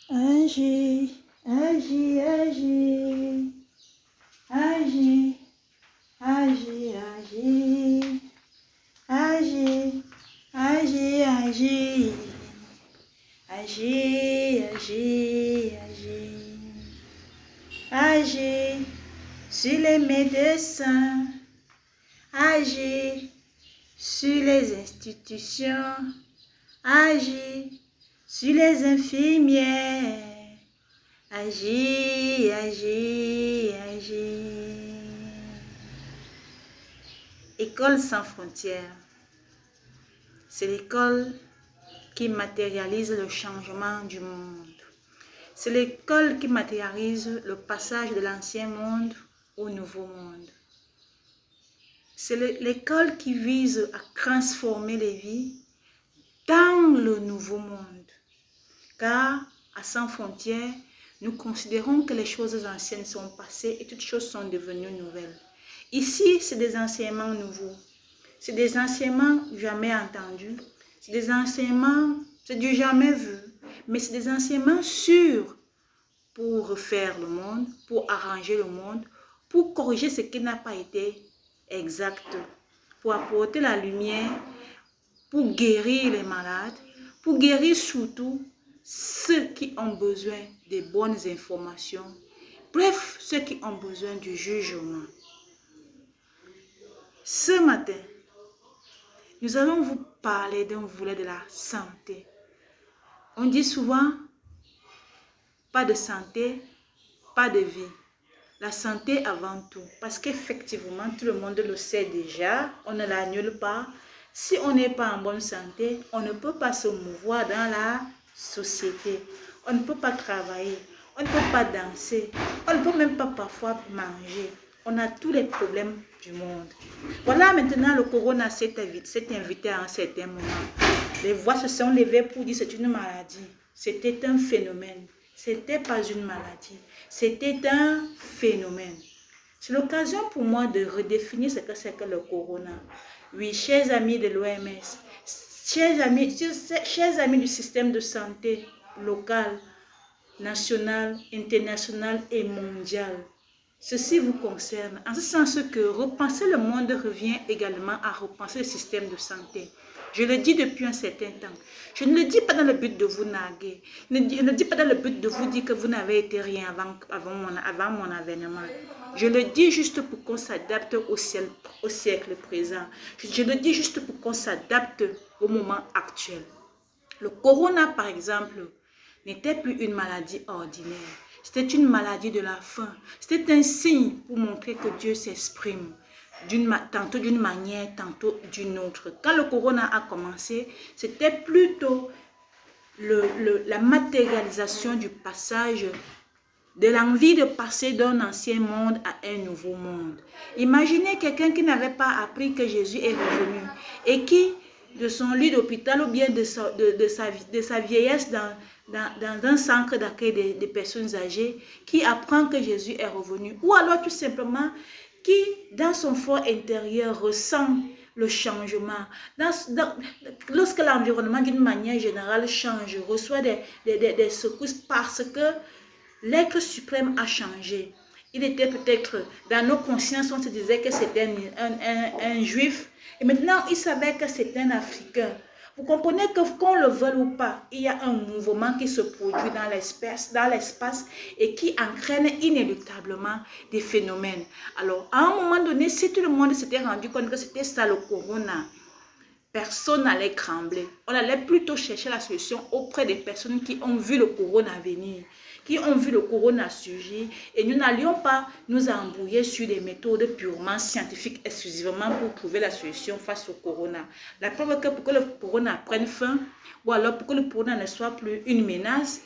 Agis, agis, agis, agis, agis, agis, agis, agis, agis, agis, agis, agis, agis sur les médecins, agis sur les institutions, agis sur les infirmières. Agis, agis, agis. École sans frontières, c'est l'école qui matérialise le changement du monde. C'est l'école qui matérialise le passage de l'ancien monde au nouveau monde. C'est l'école qui vise à transformer les vies dans le nouveau monde. Car à Sans Frontières, nous considérons que les choses anciennes sont passées et toutes choses sont devenues nouvelles. Ici, c'est des enseignements nouveaux. C'est des enseignements jamais entendus. C'est des enseignements, c'est du jamais vu. Mais c'est des enseignements sûrs pour refaire le monde, pour arranger le monde, pour corriger ce qui n'a pas été exact, pour apporter la lumière, pour guérir les malades, pour guérir surtout ceux qui ont besoin des bonnes informations. Bref, ceux qui ont besoin du jugement. Ce matin, nous allons vous parler d'un volet de la santé. On dit souvent, pas de santé, pas de vie. La santé avant tout, parce qu'effectivement, tout le monde le sait déjà, on ne l'annule pas. Si on n'est pas en bonne santé, on ne peut pas se mouvoir dans la société. On ne peut pas travailler, on ne peut pas danser, on ne peut même pas parfois manger. On a tous les problèmes du monde. Voilà, maintenant le corona s'est invité à un certain moment. Les voix se sont levées pour dire que c'est une maladie. C'était un phénomène. C'était pas une maladie. C'était un phénomène. C'est l'occasion pour moi de redéfinir ce que c'est que le corona. Oui, chers amis de l'OMS, chers amis du système de santé local, national, international et mondial. Ceci vous concerne, en ce sens que repenser le monde revient également à repenser le système de santé. Je le dis depuis un certain temps. Je ne le dis pas dans le but de vous narguer. Je ne le dis pas dans le but de vous dire que vous n'avez été rien avant mon avènement. Je le dis juste pour qu'on s'adapte au siècle présent. Je le dis juste pour qu'on s'adapte au moment actuel. Le corona, par exemple, n'était plus une maladie ordinaire. C'était une maladie de la faim. C'était un signe pour montrer que Dieu s'exprime. Tantôt d'une manière, tantôt d'une autre. Quand le corona a commencé, c'était plutôt la matérialisation du passage, de l'envie de passer d'un ancien monde à un nouveau monde. Imaginez quelqu'un qui n'avait pas appris que Jésus est revenu et qui, de son lit d'hôpital ou bien de sa vieillesse dans un centre d'accueil des personnes âgées, qui apprend que Jésus est revenu. Ou alors tout simplement qui, dans son fort intérieur, ressent le changement. Lorsque l'environnement d'une manière générale change, reçoit des secousses parce que l'être suprême a changé. Il était peut-être, dans nos consciences, on se disait que c'était un juif. Et maintenant, il savait que c'était un Africain. Vous comprenez que qu'on le veuille ou pas, il y a un mouvement qui se produit dans l'espace et qui entraîne inéluctablement des phénomènes. Alors, à un moment donné, si tout le monde s'était rendu compte que c'était ça le corona, personne n'allait trembler. On allait plutôt chercher la solution auprès des personnes qui ont vu le corona venir, qui ont vu le corona surgir, et nous n'allions pas nous embrouiller sur des méthodes purement scientifiques exclusivement pour trouver la solution face au corona. La preuve est que pour que le corona prenne fin, ou alors pour que le corona ne soit plus une menace,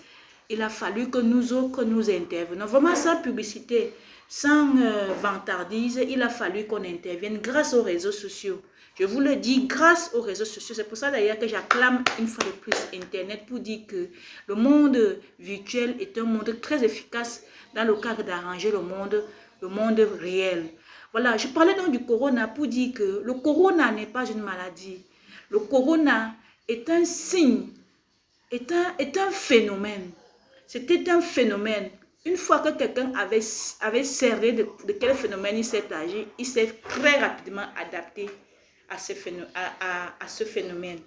il a fallu que nous autres nous intervenions. Vraiment sans publicité, sans vantardise, il a fallu qu'on intervienne grâce aux réseaux sociaux. Je vous le dis, grâce aux réseaux sociaux. C'est pour ça d'ailleurs que j'acclame une fois de plus Internet pour dire que le monde virtuel est un monde très efficace dans le cadre d'arranger le monde réel. Voilà, je parlais donc du corona pour dire que le corona n'est pas une maladie. Le corona est un signe, est un phénomène. C'était un phénomène. Une fois que quelqu'un avait cerné de quel phénomène il s'est agi, il s'est très rapidement adapté à ce phénomène.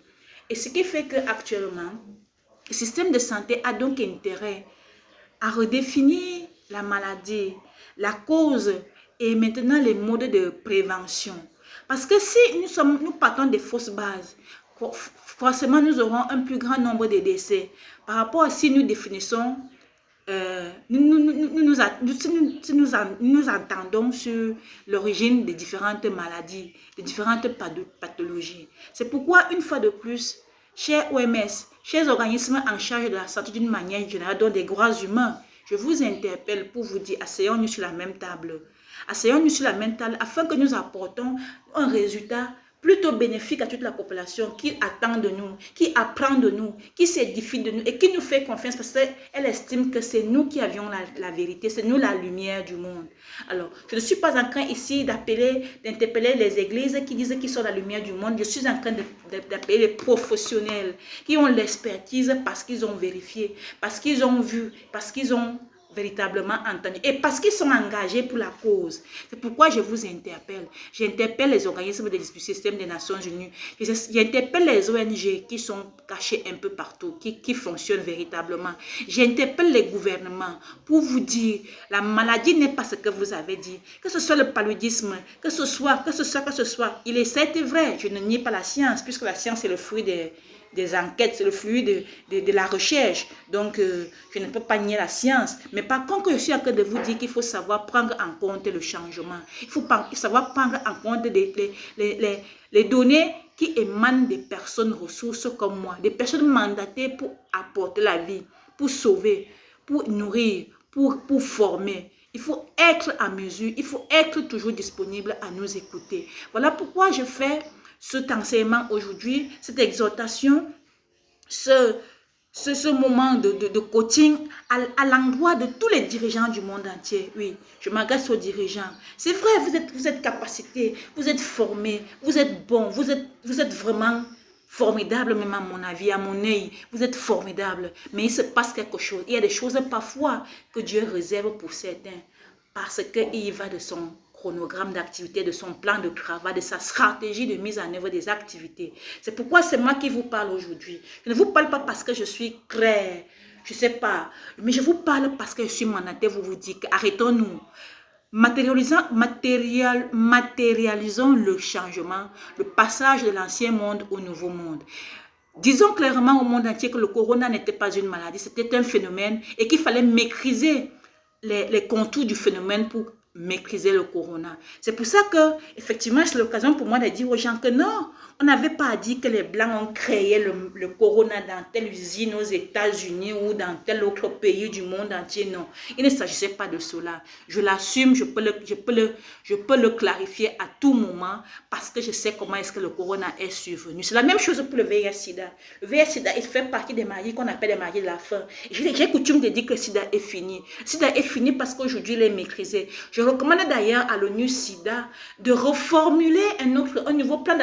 Et ce qui fait qu'actuellement, le système de santé a donc intérêt à redéfinir la maladie, la cause et maintenant les modes de prévention. Parce que si nous partons des fausses bases, forcément nous aurons un plus grand nombre de décès. Par rapport à si nous définissons, nous entendons sur l'origine des différentes maladies, des différentes pathologies. C'est pourquoi, une fois de plus, chers OMS, chers organismes en charge de la santé d'une manière générale, dont des droits humains, je vous interpelle pour vous dire, asseyons-nous sur la même table. Asseyons-nous sur la même table afin que nous apportons un résultat plutôt bénéfique à toute la population qui attend de nous, qui apprend de nous, qui s'édifie de nous et qui nous fait confiance parce qu'elle estime que c'est nous qui avions la vérité, c'est nous la lumière du monde. Alors, je ne suis pas en train ici d'interpeller les églises qui disent qu'ils sont la lumière du monde. Je suis en train d'appeler les professionnels qui ont l'expertise parce qu'ils ont vérifié, parce qu'ils ont vu, parce qu'ils ont véritablement entendu et parce qu'ils sont engagés pour la cause. C'est pourquoi je vous interpelle. J'interpelle les organismes du système des Nations Unies. J'interpelle les ONG qui sont cachées un peu partout, qui fonctionnent véritablement. J'interpelle les gouvernements pour vous dire la maladie n'est pas ce que vous avez dit. Que ce soit le paludisme, que ce soit. Il est certes vrai, je ne nie pas la science puisque la science est le fruit des enquêtes, c'est le flux de la recherche. Donc, je ne peux pas nier la science. Mais par contre, je suis en train de vous dire qu'il faut savoir prendre en compte le changement. Il faut savoir prendre en compte les données qui émanent des personnes ressources comme moi, des personnes mandatées pour apporter la vie, pour sauver, pour nourrir, pour former. Il faut être à mesure, il faut être toujours disponible à nous écouter. Voilà pourquoi je fais cet enseignement aujourd'hui, cette exhortation, ce moment de coaching à l'endroit de tous les dirigeants du monde entier. Oui, je m'adresse aux dirigeants. C'est vrai, vous êtes capacités, vous êtes formés, vous êtes bons, vous êtes vraiment formidables, même à mon avis, à mon œil. Vous êtes formidables, mais il se passe quelque chose. Il y a des choses parfois que Dieu réserve pour certains parce qu'il y va de son chronogramme d'activité, de son plan de travail, de sa stratégie de mise en œuvre des activités. C'est pourquoi c'est moi qui vous parle aujourd'hui. Je ne vous parle pas parce que je suis claire, je ne sais pas, mais je vous parle parce que je suis mandatée, vous dites arrêtons-nous. Matérialisons le changement, le passage de l'ancien monde au nouveau monde. Disons clairement au monde entier que le corona n'était pas une maladie, c'était un phénomène et qu'il fallait maîtriser les contours du phénomène pour maîtriser le corona. C'est pour ça que, effectivement, c'est l'occasion pour moi de dire aux gens que non, on n'avait pas dit que les Blancs ont créé le corona dans telle usine aux États-Unis ou dans tel autre pays du monde entier. Non, il ne s'agissait pas de cela. Je l'assume, je peux le clarifier à tout moment parce que je sais comment est-ce que le corona est survenu. C'est la même chose pour le VIH-Sida. Le VIH-Sida, il fait partie des maladies qu'on appelle les maladies de la faim. J'ai coutume de dire que le Sida est fini. Le Sida est fini parce qu'aujourd'hui, il est maîtrisé. Je recommande d'ailleurs à l'ONU-Sida de reformuler un nouveau plan